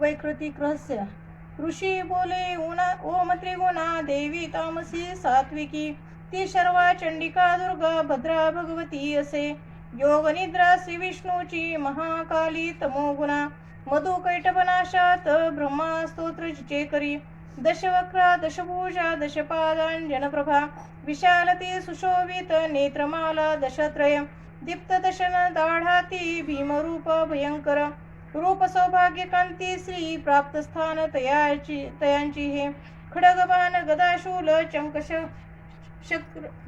वैकृतिक रहस्य. ऋषी बोले, ओम त्रिगुणा देवी तामसी सात्विकी, ती शर्वा चंडिका दुर्गा भद्रा भगवती असे. योग निद्रा श्री विष्णूची महाकाली तमोगुणा, मधु कैटभनाशात ब्रह्मा स्तोत्र जिचे करी. दशवक्रा दशभुजा दशपादांजनप्रभा, विशालती सुशोभित नेत्रमाला दशत्रय, दीप्त दशन दाढाती भीमरूप भयंकर, रूप सौभाग्य कांती श्री प्राप्त स्थान तयांची हे. खडगबाण गदाशूल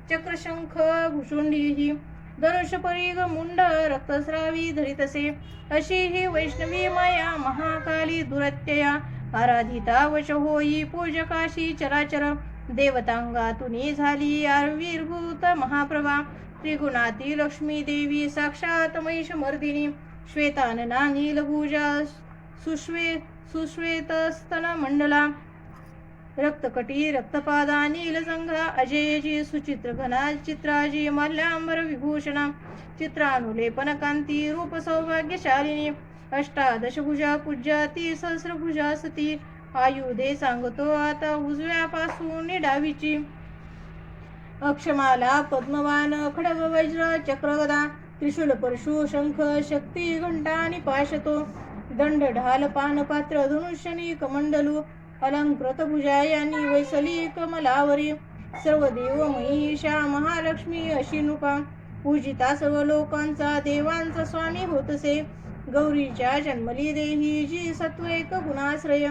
चक्रशंख भुषुंडी ही, धनुष परिग मुंड रक्तस्रावी धरितसे. अशी ही वैष्णवी माया महाकाली दुरत्यया, आराधिता वश होई पूजकाशी चराचर. देवतांगातुनी झाली आविर्भूत महाप्रभा, त्रिगुणाती लक्ष्मी देवी साक्षात महिषमर्दिनी. श्वेतानना नीलभुजा सुश्वेतस्तन मंडला, रक्तकटी रक्तपादा नीलजंघा अजयजी सुचित्र घना चित्राजी मल्यांबर विभूषणा. चित्रानुलेपन कांती रूप सौभाग्यशालिनी, अष्टादशभुजा पूज्या ती सहस्रभुजा सती. आयुधे सांगतो आता उजव्यापासून डावीची, अक्षमाला पद्मवान खडग वज्र चक्रगदा, त्रिशूल परशु शंख शक्ती घंटा आणि पाशतो. दंड ढाल पानपात्र धनुष्यनी कमंडलू, अलंकृत भुजा यांनी वैसली कमलावरी. सर्व देव महिषा महालक्ष्मी अशी नृपा, पूजिता सर्व लोकांचा देवांचा स्वामी होतसे. गौरीच्या जन्मली देही जी सत्वैक गुणाश्रय,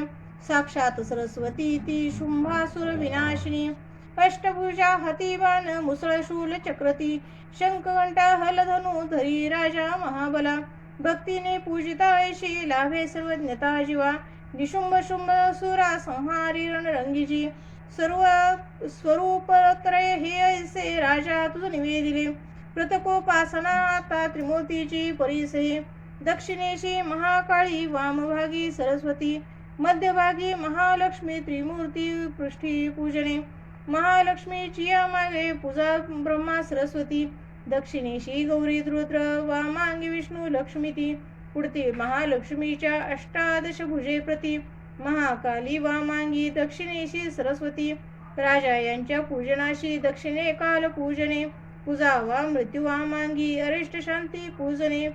साक्षात सरस्वती ती शुंभासुर विनाशिनी. अष्टभुजा हातीबाण मुसळशूल चक्रती, शंखघंटा हलधनु धरी राजा महाबला. भक्तीने पूजिता ऐशी लाभे सर्वज्ञता जीवा, निशुंभ शुंभ सुरा संहारी रणरंगीजी. सर्व स्वरूपत्रय हे ऐसे राजा तुझ निवेदिले, प्रतकोपासना आता त्रिमूर्तीची परिसे. दक्षिणेशी महाकाळी वामभागी सरस्वती, मध्यभागी महालक्ष्मी त्रिमूर्ती पृष्ठी पूजने. महालक्ष्मीची मागे पूजा ब्रह्मा सरस्वती, दक्षिणेशी गौरी रुद्र वामांगी विष्णू लक्ष्मीती. पुढते महालक्ष्मीच्या अष्टादश भुजे प्रती, महाकाली वामांगी दक्षिणेशी सरस्वती. राजा यांच्या पूजनाशी दक्षिणे काल पूजने, पूजावा मृत्यू वामांगी अरिष्ट शांती पूजने.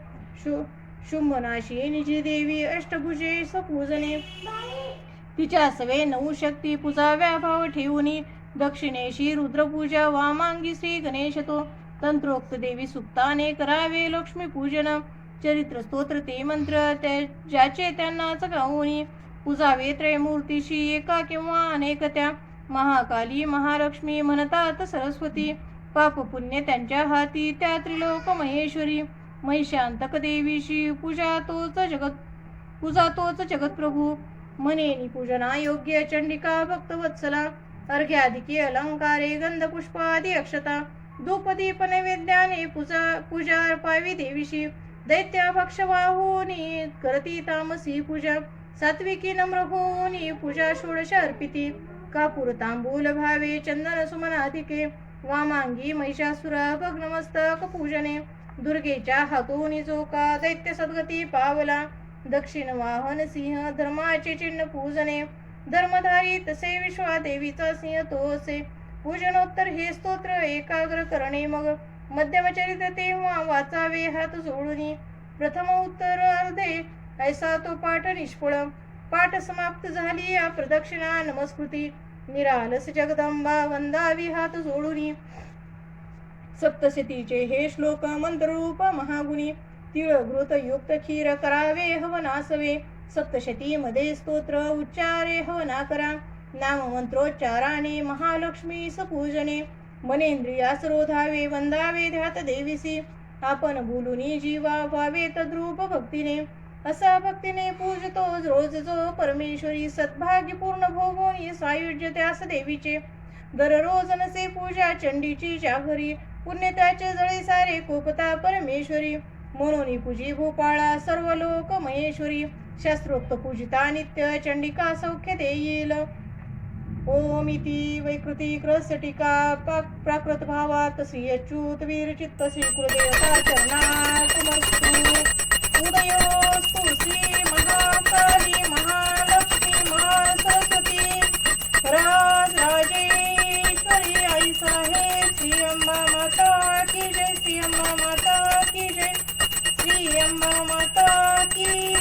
शुंभनाशी निजी देवी अष्टभुजे सपूजने, तिच्या सवे नऊ शक्ती पूजा व्याभाव ठेवूनी. दक्षिणेशी रुद्रपूजा वामांगी श्री गणेशतो, तंत्रोक्त देवी सुक्ताने करावे लक्ष्मी पूजन. चरित्र स्तोत्र ते मंत्र ज्याचे त्यांनाच गाऊनी, पूजावे त्रयमूर्तीशी एका किंवा अनेक त्या. महाकाली महालक्ष्मी म्हणतात सरस्वती, पाप पुण्य त्यांच्या हाती त्या त्रिलोक महेश्वरी. महिषांतक देवीशी पूजा तोच जगतप्रभू, मनेनी पूजना योग्य चंडिका भक्तवत्सला. अर्घ्यादिके अलंकारे गंधपुष्पादी अक्षता, धूपदीप नैवेद्याने पूजा अर्पावी देवीशी. दैत्या भक्षवाहूनी करती तामसी पूजा, सात्विकी नम्र होऊनी पूजा षोडश अर्पिती. कापूर तांबूल भावे चंदन सुमनाधिके, वामांगी महिषासुरा भग्नमस्तक पूजने. दुर्गेच्या हातोनी चोका दैत्य सद्गती पावला, दक्षिण वाहन सिंह धर्माचे चिन्ह पूजने. धर्मधारी तसे विश्वा देवीचा सिंह तो असे. पूजनोत्तर हे स्तोत्र एकाग्र करणे, मग मध्यम चरित्र तेव्हा वाचावे हात जोडूनी. प्रथम उत्तर अर्धे ऐसा तो पाठ निष्फळ, पाठ समाप्त झाली या प्रदक्षिणा नमस्कृती. निरालस जगदंबा वंदावी हात जोडूनी. सप्तशतीचे हे श्लोक मंत्ररूप महागुणी, तिळ घृत युक्त क्षीर करावे हवनासवे. सप्तशती मध्ये स्तोत्र उच्चारे हवना करा, नाम मंत्रोच्चाराने महालक्ष्मी सपूजने. मनेंद्रियास रोधावे वंदावे ध्यात देवीसी, आपण बोलुनी जीवा व्हावे तद्रूप भक्तीने. असा भक्तीने पूजतो रोज जो परमेश्वरी, सद्भाग्यपूर्ण भोगोनी सायुज्य त्यास देवीचे. दररोज नसे पूजा चंडीची ज्या घरी, पुण्य त्याचे जळे सारे कोपता परमेश्वरी. म्हणून पूजी भोपाळा सर्व लोक महेश्वरी, शास्त्रोक्त पूजिता नित्य चंडिका सौख्य देईल. ओम इति वैकृतिक रहस्य टीका प्राकृत भावात श्री अच्युत वीर चित्त श्री कुलदेवता चरणार्पणमस्तु. उदयोस्तु श्री महाकाली महा की जय. श्री अंबा माता की जय. श्री अंबा माता की